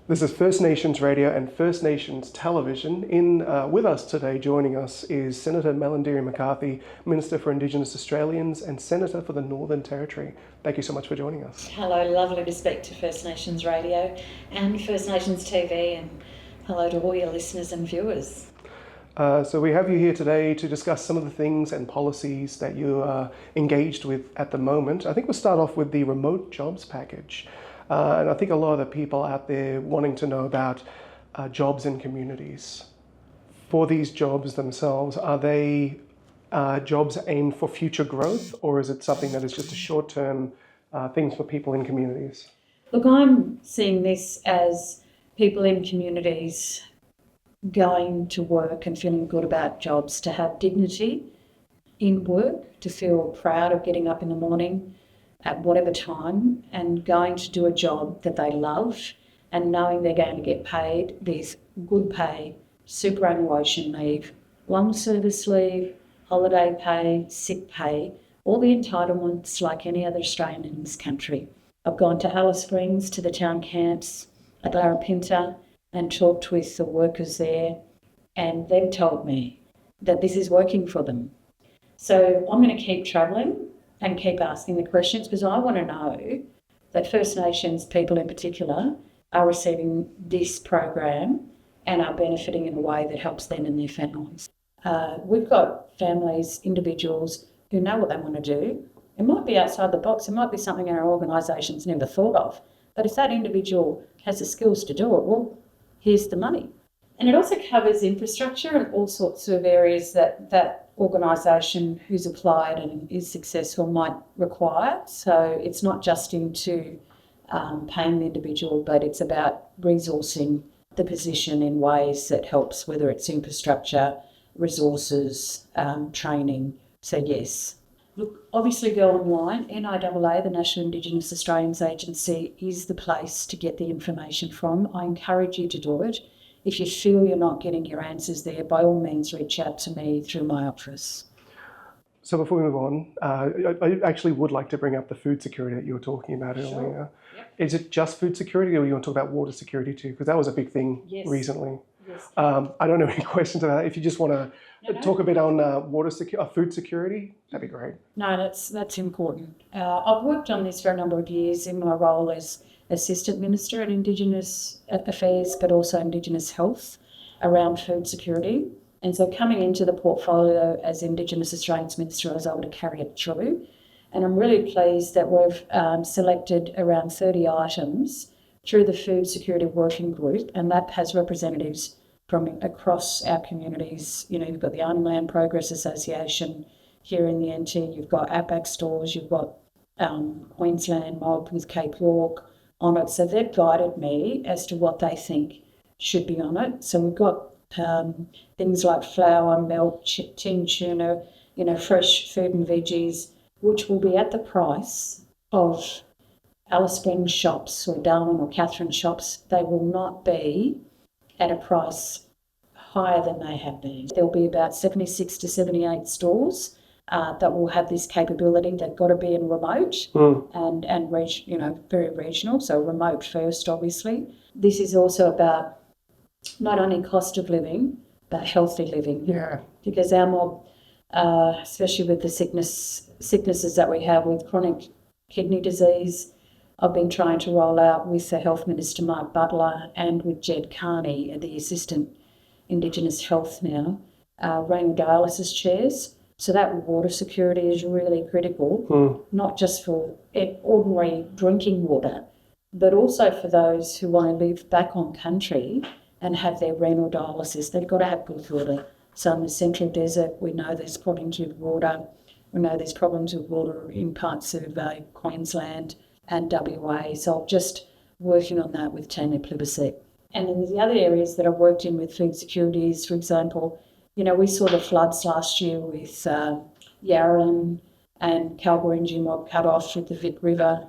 This is First Nations Radio and First Nations Television. With us today, joining us is Senator Malarndirri McCarthy, Minister for Indigenous Australians and Senator for the Northern Territory. Thank you so much for joining us. Hello, lovely to speak to First Nations Radio and First Nations TV, and hello to all your listeners and viewers. So we have you here today to discuss some of the things and policies that you are engaged with at the moment. I think we'll start off with the remote jobs package. And I think a lot of the people out there wanting to know about jobs in communities. For these jobs themselves, are they jobs aimed for future growth, or is it something that is just a short-term things for people in communities? Look, I'm seeing this as people in communities going to work and feeling good about jobs, to have dignity in work, to feel proud of getting up in the morning at whatever time and going to do a job that they love and knowing they're going to get paid this good pay, superannuation leave, long service leave, holiday pay, sick pay, all the entitlements like any other Australian in this country. I've gone to Alice Springs, to the town camps at Larapinta, and talked with the workers there, and they've told me that this is working for them. So I'm going to keep travelling and keep asking the questions, because I want to know that First Nations people in particular are receiving this program and are benefiting in a way that helps them and their families. We've got families, individuals who know what they want to do. It might be outside the box, it might be something our organisations never thought of, but if that individual has the skills to do it, well, here's the money. And it also covers infrastructure and all sorts of areas that organisation who's applied and is successful might require. So it's not just into paying the individual, but it's about resourcing the position in ways that helps, whether it's infrastructure, resources, training. So yes. Look, obviously go online. NIAA, the National Indigenous Australians Agency, is the place to get the information from. I encourage you to do it. If you feel you're not getting your answers there, by all means reach out to me through my office. So before we move on, I actually would like to bring up the food security that you were talking about earlier. Sure. Yep. Is it just food security, or you want to talk about water security too? Because that was a big thing recently. Yes. I don't know any questions about that. If you just want to talk a bit on food security, that'd be great. No, that's important. I've worked on this for a number of years in my role as Assistant Minister at Indigenous Affairs, but also Indigenous Health around food security. And so coming into the portfolio as Indigenous Australians Minister, I was able to carry it through. And I'm really pleased that we've selected around 30 items through the Food Security Working Group, and that has representatives from across our communities. You know, you've got the Arnhem Land Progress Association here in the NT, you've got Outback Stores, you've got Queensland Mob with Cape York on it. So they've guided me as to what they think should be on it. So we've got things like flour, milk, tinned tuna, fresh fruit and veggies, which will be at the price of Alice Springs shops or Darwin or Catherine shops. They will not be at a price higher than they have been. There'll be about 76 to 78 stores that will have this capability. They've got to be in remote and very regional, so remote first, obviously. This is also about not only cost of living, but healthy living. Yeah. Because our mob, especially with the sicknesses that we have with chronic kidney disease, I've been trying to roll out with the Health Minister, Mark Butler, and with Jed Carney, the Assistant Indigenous Health now, renal dialysis chairs. So that water security is really critical, not just for ordinary drinking water, but also for those who want to live back on country and have their renal dialysis. They've got to have good water. So in the Central Desert, we know there's problems with water. We know there's problems with water in parts of Queensland and WA. So I'm just working on that with Tanya Plibersek. And in the other areas that I've worked in with food security is, for example, we saw the floods last year with Yarralin and Kalgoorlie mob cut off with the Vic River.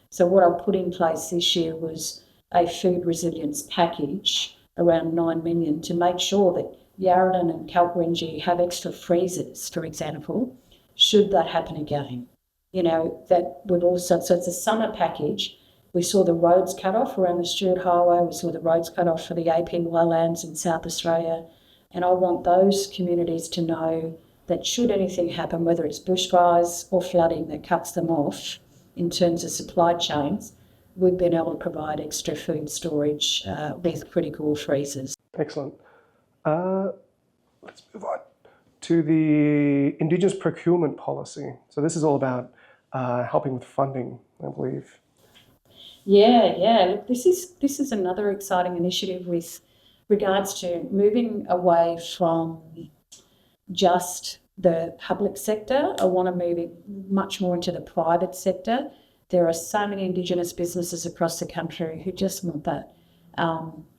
So what I put in place this year was a food resilience package around 9 million to make sure that Yarralin and Kalgoorlie have extra freezers, for example, should that happen again. That would also, so it's a summer package We saw the roads cut off around the Stewart Highway. We saw the roads cut off for the AP lowlands in South Australia. And I want those communities to know that should anything happen, whether it's bushfires or flooding that cuts them off in terms of supply chains, we've been able to provide extra food storage with critical freezers. Excellent. Let's move on to the Indigenous procurement policy. So this is all about helping with funding, I believe. Yeah. Look, this is another exciting initiative with regards to moving away from just the public sector. I want to move it much more into the private sector. There are so many Indigenous businesses across the country who just want that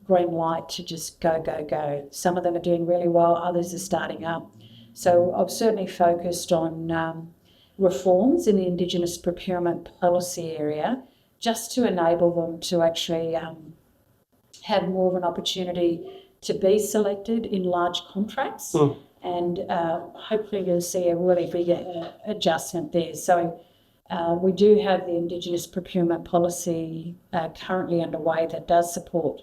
green light to just go. Some of them are doing really well, others are starting up. So I've certainly focused on reforms in the Indigenous procurement policy area just to enable them to actually have more of an opportunity to be selected in large contracts. And hopefully you'll see a really big adjustment there. So we do have the Indigenous procurement policy currently underway that does support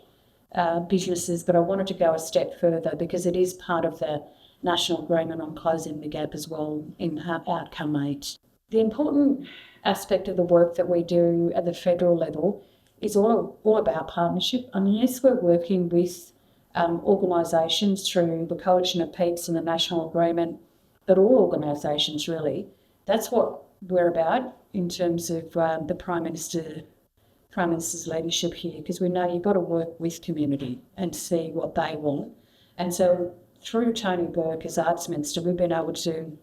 businesses, but I wanted to go a step further because it is part of the National Agreement on Closing the Gap as well in Outcome 8. The important aspect of the work that we do at the federal level is all about partnership. I mean, yes, we're working with organisations through the Coalition of Peaks and the National Agreement, but all organisations really. That's what we're about in terms of the Prime Minister's leadership here, because we know you've got to work with community and see what they want. And so through Tony Burke as Arts Minister, we've been able to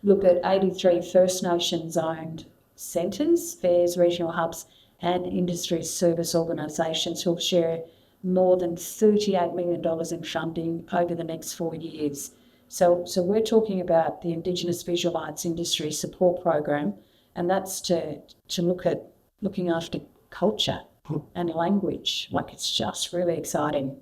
look at 83 First Nations owned centres, fairs, regional hubs and industry service organisations who'll share more than $38 million in funding over the next 4 years. So we're talking about the Indigenous Visual Arts Industry Support Program, and that's to look at looking after culture and language. Like, it's just really exciting.